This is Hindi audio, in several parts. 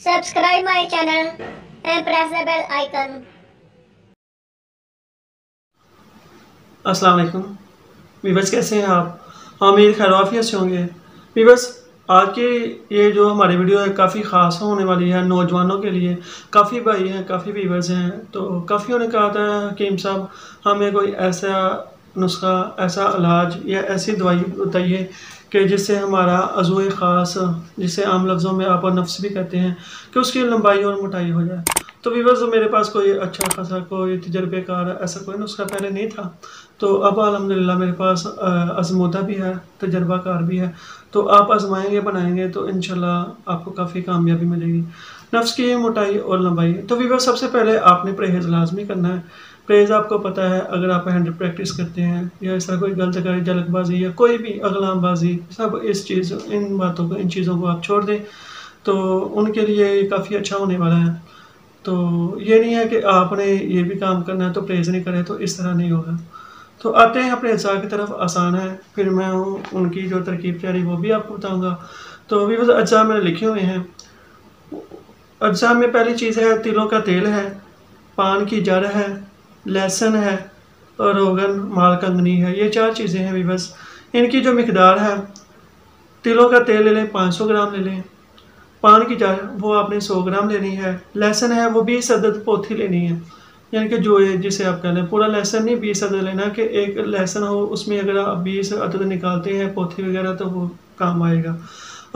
Subscribe my channel and press the bell icon. अस्सलाम वालेकुम वीवर्स, कैसे हैं आप? उम्मीद खैर आफियत से होंगे। वीवर्स, आज की ये जो हमारी वीडियो है काफ़ी ख़ास होने वाली है नौजवानों के लिए। काफ़ी भाई हैं, काफ़ी वीवर्स हैं, तो काफ़ियों ने कहा था हकीम साहब हमें कोई ऐसा नुस्खा, ऐसा इलाज या ऐसी दवाई बताइए कि जिससे हमारा अज़ूए ख़ास, जिसे आम लफ्ज़ों में आप और नफ्स भी कहते हैं, कि उसकी लंबाई और मोटाई हो जाए। तो वीवर्स, मेरे पास कोई अच्छा खासा कोई तजर्बेकार ऐसा कोई नुस्खा पहले नहीं था, तो अब अल्हम्दुलिल्लाह मेरे पास आज़मूदा भी है, तजर्बाकार भी है। तो आप आजमाएंगे, बनाएंगे तो इंशाल्लाह आपको काफ़ी कामयाबी मिलेगी। नफ्स की मोटाई और लंबाई। तो वीवर्स, सबसे पहले आपने परहेज़ लाजमी करना है। परहेज़ आपको पता है, अगर आप हैंड प्रैक्टिस करते हैं या ऐसा कोई गलत करे, जलकबाजी या कोई भी अगलामबाजी, सब इन बातों को, इन चीज़ों को आप छोड़ दें, तो उनके लिए काफ़ी अच्छा होने वाला है। तो ये नहीं है कि आपने ये भी काम करना है तो परहेज़ नहीं करें, तो इस तरह नहीं होगा। तो आते हैं अपने अज़ा की तरफ। आसान है, फिर मैं उनकी जो तरकीब तैयारी वो भी आपको बताऊंगा। तो भी बस अज़ा मैंने लिखे हुए हैं। अज़ा में पहली चीज़ है तिलों का तेल है, पान की जड़ है, लहसुन है और रोगन मालकंगनी है। ये 4 चीज़ें हैं। भी बस इनकी जो मिकदार है, तिलों का तेल ले लें 500 ग्राम ले लें, पान की जड़ वो आपने 100 ग्राम लेनी है, लहसुन है वो 20 अदद पोथी लेनी है, यानी कि जो ये जिसे आप कह लें पूरा लहसुन नहीं, 20 अदद लेना, कि एक लहसुन हो उसमें अगर आप 20 अदद निकालते हैं पोथी वगैरह तो वो काम आएगा।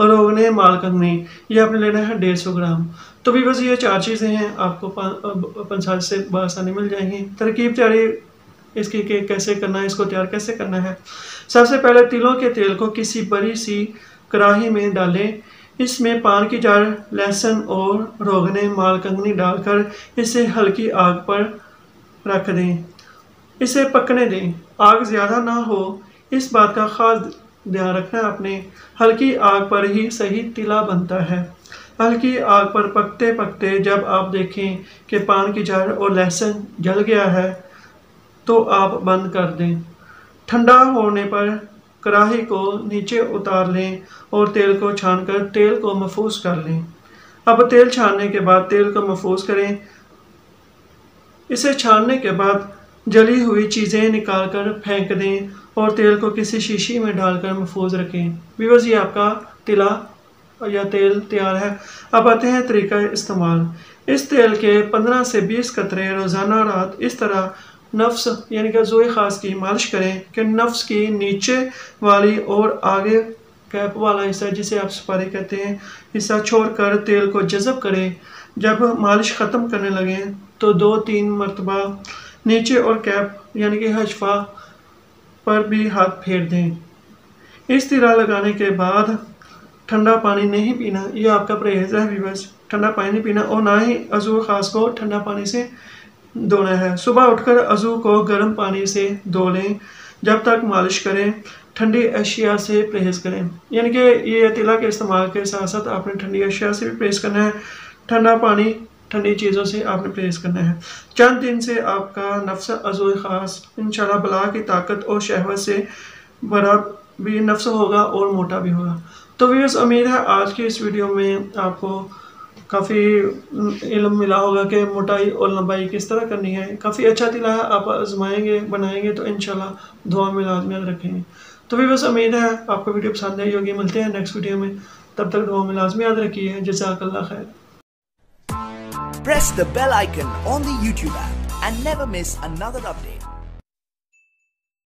और रोगने मालकंगनी ये आपने लेना है 150 ग्राम। तो भी बस ये 4 चीज़ें हैं, आपको 5 से बआसानी मिल जाएंगी। तरकीब तैयारी इसकी कि कैसे करना है, इसको तैयार कैसे करना है। सबसे पहले तिलों के तेल को किसी बड़ी सी कढ़ाई में डालें। इसमें पान की जड़, लहसुन और रोगने मालकंगनी डालकर इसे हल्की आग पर रख दें। इसे पकने दें। आग ज़्यादा ना हो, इस बात का खास ध्यान रखना है आपने। हल्की आग पर ही सही तिला बनता है। हल्की आग पर पकते पकते जब आप देखें कि पान की जड़ और लहसुन जल गया है, तो आप बंद कर दें। ठंडा होने पर कढ़ाई को नीचे उतार लें और तेल को छानकर तेल को महफूज कर लें। अब तेल छानने के बाद तेल को महफूज करें। इसे छानने के बाद जली हुई चीज़ें निकालकर फेंक दें और तेल को किसी शीशी में डालकर महफूज रखें। व्यूअर्स, ये आपका तिला या तेल तैयार है। अब आते हैं तरीका इस्तेमाल। इस तेल के 15 से 20 कतरे रोज़ाना रात इस तरह नफ्स यानी कि ज़ोए ख़ास की मालिश करें कि नफ्स की नीचे वाली और आगे कैप वाला हिस्सा, जिसे आप सुपारी कहते हैं, हिस्सा छोड़कर तेल को जज़ब करें। जब मालिश ख़त्म करने लगें तो 2-3 मरतबा नीचे और कैप यानी कि हशफा पर भी हाथ फेर दें। इस तरह लगाने के बाद ठंडा पानी नहीं पीना। यह आपका परहेज़ है व्यूअर्स। ठंडा पानी नहीं पीना और ना ही अज़ू ख़ास को ठंडा पानी से धोना है। सुबह उठकर अज़ू को गर्म पानी से धो लें। जब तक मालिश करें ठंडी अशिया से परहेज़ करें, यानी कि ये तिला के इस्तेमाल के साथ साथ आपने ठंडी अशिया से भी परहेज़ करना है। ठंडा पानी, ठंडी चीज़ों से आपने परहेज़ करना है। चंद दिन से आपका नफ्स अज़ूए ख़ास इंशाल्लाह बला की ताकत और शहवत से बड़ा भी नफ्स होगा और मोटा भी होगा। तो व्यूअर्स, उम्मीद है आज की इस वीडियो में आपको काफ़ी इल्म मिला होगा कि मोटाई और लंबाई किस तरह करनी है। काफ़ी अच्छा तिला है, आप आजमाएंगे, बनाएंगे तो इंशाल्लाह दुआ में लाजमियत रखेंगे। तो भी बस उम्मीद है आपको वीडियो पसंद आई होगी। मिलते हैं नेक्स्ट वीडियो में, तब तक दुआ में लाजमी याद रखिए। जज़ाकल्लाह खैर। Press the bell icon on the YouTube app and never miss another update.